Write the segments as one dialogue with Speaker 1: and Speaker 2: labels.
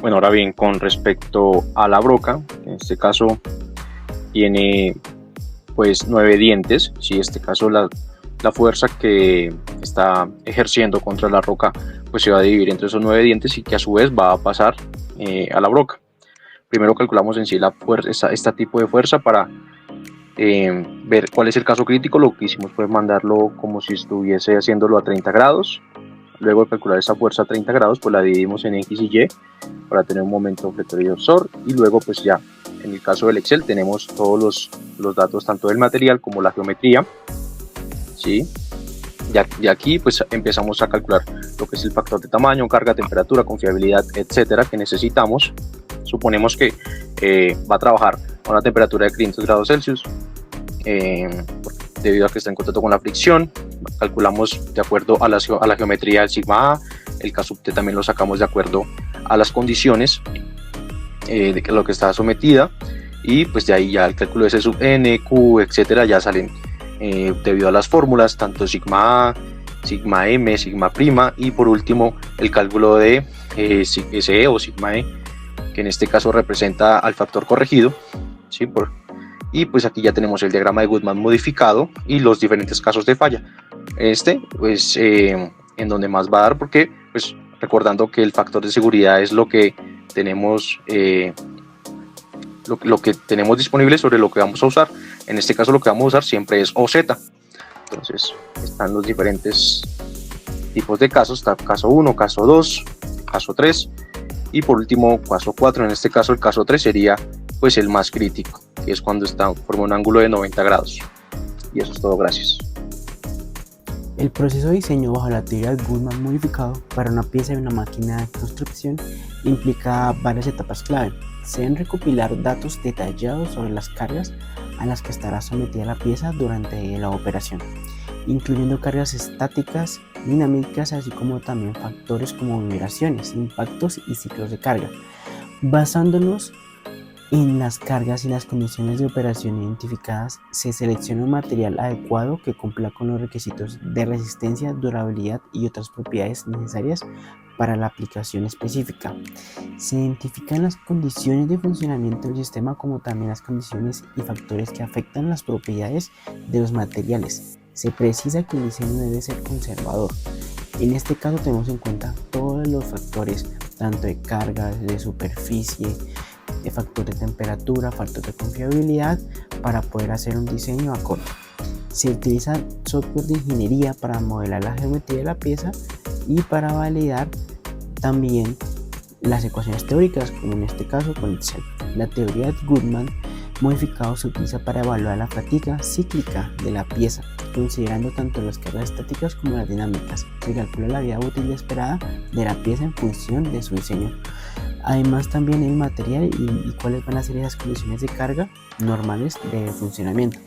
Speaker 1: Bueno, ahora bien, con respecto a la broca, en este caso tiene pues 9 dientes. Si en este caso la fuerza que está ejerciendo contra la roca pues se va a dividir entre esos 9 dientes y que a su vez va a pasar a la broca. Primero calculamos en sí la fuerza, este tipo de fuerza para ver cuál es el caso crítico. Lo que hicimos fue mandarlo como si estuviese haciéndolo a 30 grados. Luego de calcular esa fuerza a 30 grados, pues la dividimos en X y Y para tener un momento flexión y luego pues ya en el caso del Excel tenemos todos los datos tanto del material como la geometría, ¿sí? Y aquí pues empezamos a calcular lo que es el factor de tamaño, carga, temperatura, confiabilidad, etcétera, que necesitamos. Suponemos que va a trabajar a una temperatura de 500 grados Celsius debido a que está en contacto con la fricción. Calculamos de acuerdo a la geometría del sigma A, el K sub t también lo sacamos de acuerdo a las condiciones de lo que está sometida, y pues de ahí ya el cálculo de S sub n, Q, etcétera, ya salen debido a las fórmulas, tanto sigma A, sigma M, sigma prima, y por último el cálculo de SE o sigma E, que en este caso representa al factor corregido, ¿sí? Y pues aquí ya tenemos el diagrama de Goodman modificado y los diferentes casos de falla. Pues en donde más va a dar, porque pues recordando que el factor de seguridad es lo que tenemos lo que tenemos disponible sobre lo que vamos a usar. En este caso lo que vamos a usar siempre es OZ. Entonces están los diferentes tipos de casos. Está caso 1, caso 2, caso 3 y por último caso 4. En este caso el caso 3 sería pues el más crítico, que es cuando forma un ángulo de 90 grados. Y eso es todo, gracias.
Speaker 2: El proceso de diseño bajo la teoría de Goodman modificado para una pieza de una máquina de construcción implica varias etapas clave. Se deben recopilar datos detallados sobre las cargas a las que estará sometida la pieza durante la operación, incluyendo cargas estáticas, dinámicas, así como también factores como vibraciones, impactos y ciclos de carga. Basándonos en las cargas y las condiciones de operación identificadas, se selecciona un material adecuado que cumpla con los requisitos de resistencia, durabilidad y otras propiedades necesarias para la aplicación específica. Se identifican las condiciones de funcionamiento del sistema, como también las condiciones y factores que afectan las propiedades de los materiales. Se precisa que el diseño debe ser conservador. En este caso tenemos en cuenta todos los factores, tanto de carga, de superficie, de factor de temperatura, factor de confiabilidad, para poder hacer un diseño acorde. Se utiliza software de ingeniería para modelar la geometría de la pieza y para validar también las ecuaciones teóricas, como en este caso con Excel. La teoría de Goodman modificado se utiliza para evaluar la fatiga cíclica de la pieza, considerando tanto las cargas estáticas como las dinámicas. Se calcula la vida útil esperada de la pieza en función de su diseño. Además también el material y cuáles van a ser las condiciones de carga normales de funcionamiento.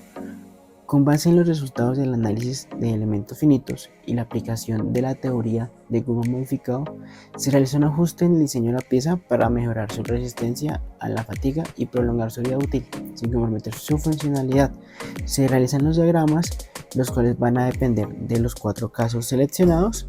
Speaker 2: Con base en los resultados del análisis de elementos finitos y la aplicación de la teoría de Goodman modificado, se realiza un ajuste en el diseño de la pieza para mejorar su resistencia a la fatiga y prolongar su vida útil, sin comprometer su funcionalidad. Se realizan los diagramas, los cuales van a depender de los 4 casos seleccionados,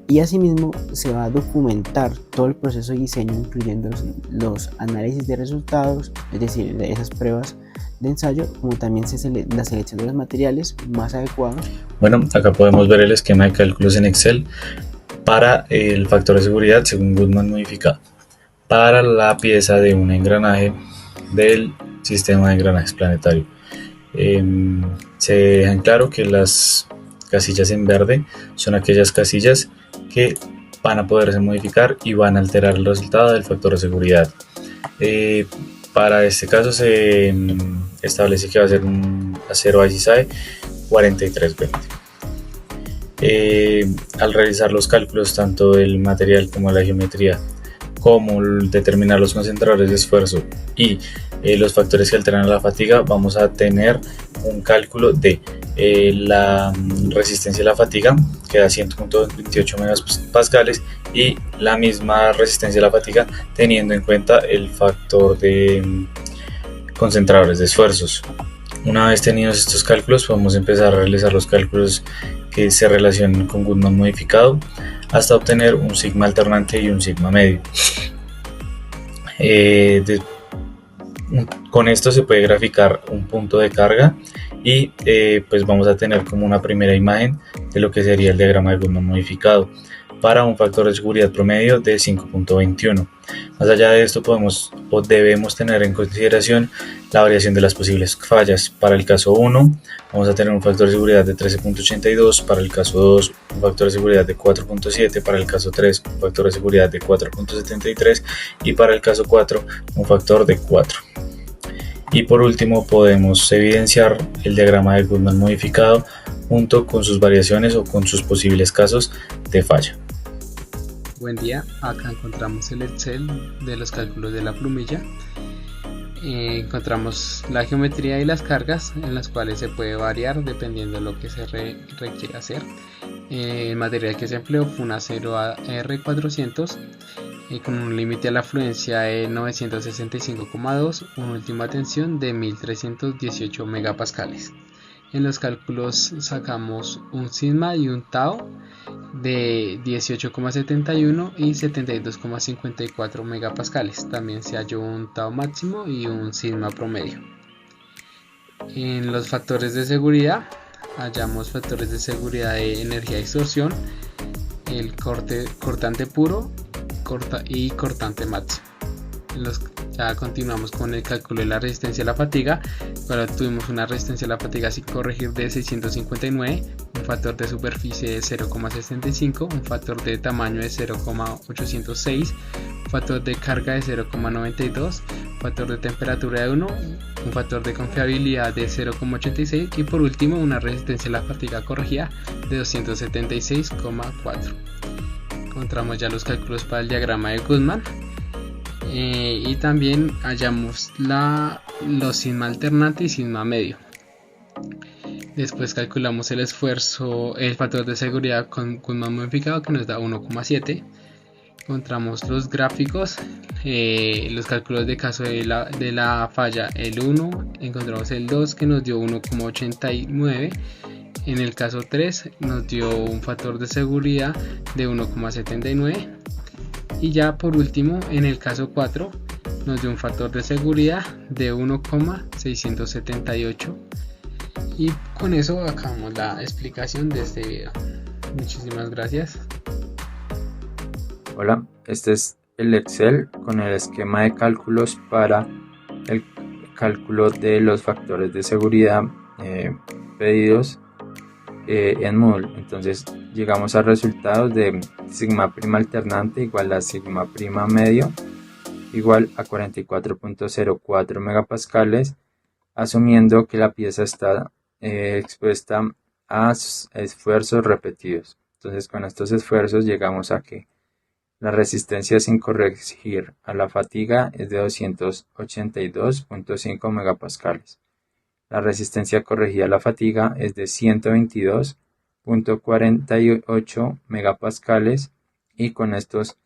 Speaker 2: y asimismo se va a documentar todo el proceso de diseño, incluyendo los análisis de resultados, es decir, de esas pruebas de ensayo, como también la selección de los materiales más adecuados.
Speaker 3: Bueno, acá podemos ver el esquema de cálculos en Excel para el factor de seguridad según Goodman modificado para la pieza de un engranaje del sistema de engranajes planetario. Se deja en claro que las casillas en verde son aquellas casillas que van a poderse modificar y van a alterar el resultado del factor de seguridad. Para este caso se establece que va a ser un acero ICSAE 4320. Al realizar los cálculos tanto del material como de la geometría, como determinar los concentradores de esfuerzo y los factores que alteran la fatiga, vamos a tener un cálculo de la resistencia de la fatiga, que da 100.28 megapascales, y la misma resistencia de la fatiga teniendo en cuenta el factor de concentradores de esfuerzos. Una vez tenidos estos cálculos, podemos empezar a realizar los cálculos que se relacionan con Goodman modificado hasta obtener un sigma alternante y un sigma medio. Con esto se puede graficar un punto de carga y pues vamos a tener como una primera imagen de lo que sería el diagrama de Goodman modificado para un factor de seguridad promedio de 5.21. Más allá de esto podemos o debemos tener en consideración la variación de las posibles fallas. Para el caso 1 vamos a tener un factor de seguridad de 13.82, para el caso 2 un factor de seguridad de 4.7, para el caso 3 un factor de seguridad de 4.73 y para el caso 4 un factor de 4. Y por último podemos evidenciar el diagrama de Goodman modificado junto con sus variaciones o con sus posibles casos de falla.
Speaker 4: Buen día, acá encontramos el Excel de los cálculos de la plumilla. Encontramos la geometría y las cargas en las cuales se puede variar dependiendo de lo que se requiere hacer. El material que se empleó fue un acero R400 con un límite a la afluencia de 965,2, una última tensión de 1318 megapascales. En los cálculos sacamos un sigma y un tau de 18,71 y 72,54 megapascales. También se halló un tau máximo y un sigma promedio. En los factores de seguridad hallamos factores de seguridad de energía de distorsión, el cortante puro y cortante máximo. Ya continuamos con el cálculo de la resistencia a la fatiga. Ahora tuvimos una resistencia a la fatiga sin corregir de 659, un factor de superficie de 0,65, un factor de tamaño de 0,806, un factor de carga de 0,92, un factor de temperatura de 1, un factor de confiabilidad de 0,86 y por último una resistencia a la fatiga corregida de 276,4. Encontramos ya los cálculos para el diagrama de Goodman. Y también hallamos los sigma alternante y sigma medio. Después calculamos el factor de seguridad con Goodman modificado que nos da 1,7. Encontramos los gráficos, los cálculos de caso de la falla, el 1, encontramos el 2 que nos dio 1,89. En el caso 3 nos dio un factor de seguridad de 1,79. Y ya por último, en el caso 4 nos dio un factor de seguridad de 1,678. Y con eso acabamos la explicación de este video. Muchísimas gracias.
Speaker 5: Hola, este es el Excel con el esquema de cálculos para el cálculo de los factores de seguridad pedidos en Moodle. Entonces llegamos a resultados de sigma prima alternante igual a sigma prima medio igual a 44.04 megapascales, asumiendo que la pieza está expuesta a esfuerzos repetidos. Entonces con estos esfuerzos llegamos a que la resistencia sin corregir a la fatiga es de 282.5 megapascales. La resistencia corregida a la fatiga es de 122.48 megapascales y con estos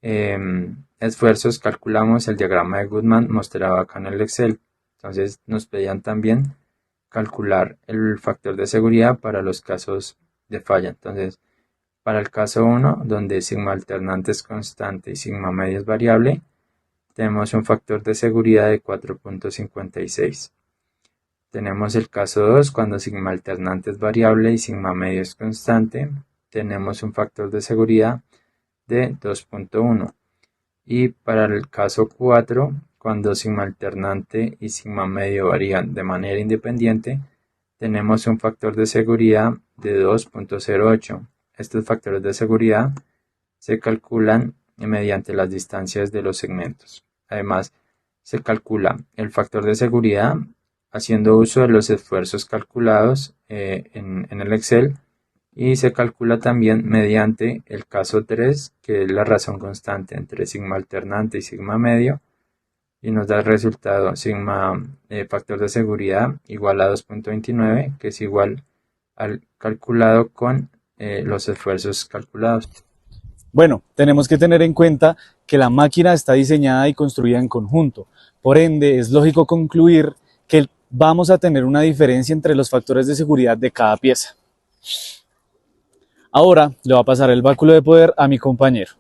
Speaker 5: esfuerzos calculamos el diagrama de Goodman mostrado acá en el Excel. Entonces nos pedían también calcular el factor de seguridad para los casos de falla. Entonces para el caso 1, donde sigma alternante es constante y sigma medio es variable, tenemos un factor de seguridad de 4.56. Tenemos el caso 2, cuando sigma alternante es variable y sigma medio es constante, tenemos un factor de seguridad de 2.1. Y para el caso 4, cuando sigma alternante y sigma medio varían de manera independiente, tenemos un factor de seguridad de 2.08. Estos factores de seguridad se calculan mediante las distancias de los segmentos. Además, se calcula el factor de seguridad haciendo uso de los esfuerzos calculados en el Excel y se calcula también mediante el caso 3, que es la razón constante entre sigma alternante y sigma medio, y nos da el resultado factor de seguridad igual a 2.29, que es igual al calculado con los esfuerzos calculados.
Speaker 6: Bueno, tenemos que tener en cuenta que la máquina está diseñada y construida en conjunto. Por ende, es lógico concluir que vamos a tener una diferencia entre los factores de seguridad de cada pieza. Ahora le voy a pasar el báculo de poder a mi compañero.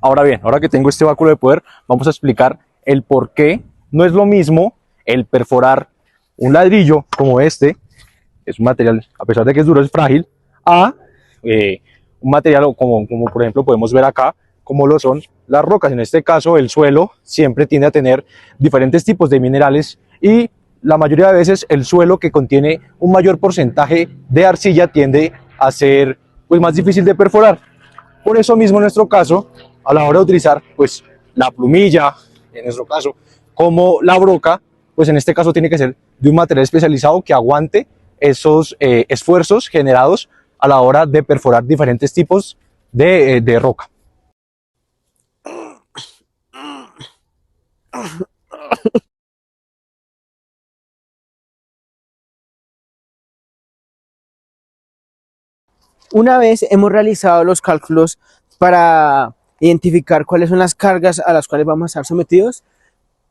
Speaker 7: Ahora bien, ahora que tengo este báculo de poder, vamos a explicar el por qué no es lo mismo el perforar un ladrillo como este, es un material, a pesar de que es duro, es frágil, a un material como por ejemplo podemos ver acá, como lo son las rocas. En este caso, el suelo siempre tiende a tener diferentes tipos de minerales y la mayoría de veces el suelo que contiene un mayor porcentaje de arcilla tiende a ser pues, más difícil de perforar. Por eso mismo, en nuestro caso, a la hora de utilizar pues, la plumilla, en nuestro caso, como la broca, pues en este caso tiene que ser de un material especializado que aguante esos esfuerzos generados a la hora de perforar diferentes tipos de roca.
Speaker 2: Una vez hemos realizado los cálculos para identificar cuáles son las cargas a las cuales vamos a estar sometidos,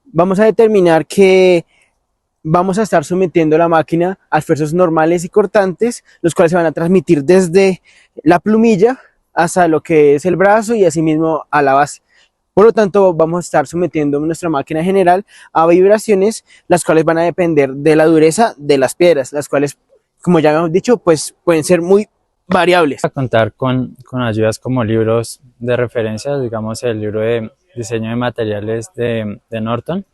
Speaker 2: vamos a determinar que vamos a estar sometiendo la máquina a esfuerzos normales y cortantes, los cuales se van a transmitir desde la plumilla hasta lo que es el brazo y asimismo a la base. Por lo tanto, vamos a estar sometiendo nuestra máquina general a vibraciones, las cuales van a depender de la dureza de las piedras, las cuales, como ya hemos dicho, pues pueden ser muy variables.
Speaker 5: A contar con ayudas como libros de referencia, digamos el libro de diseño de materiales de Norton,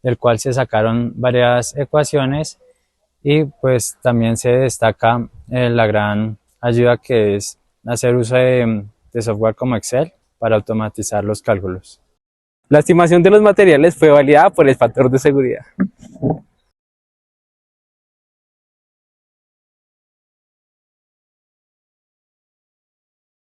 Speaker 5: del cual se sacaron varias ecuaciones y pues también se destaca la gran ayuda que es hacer uso de software como Excel para automatizar los cálculos.
Speaker 8: La estimación de los materiales fue validada por el factor de seguridad.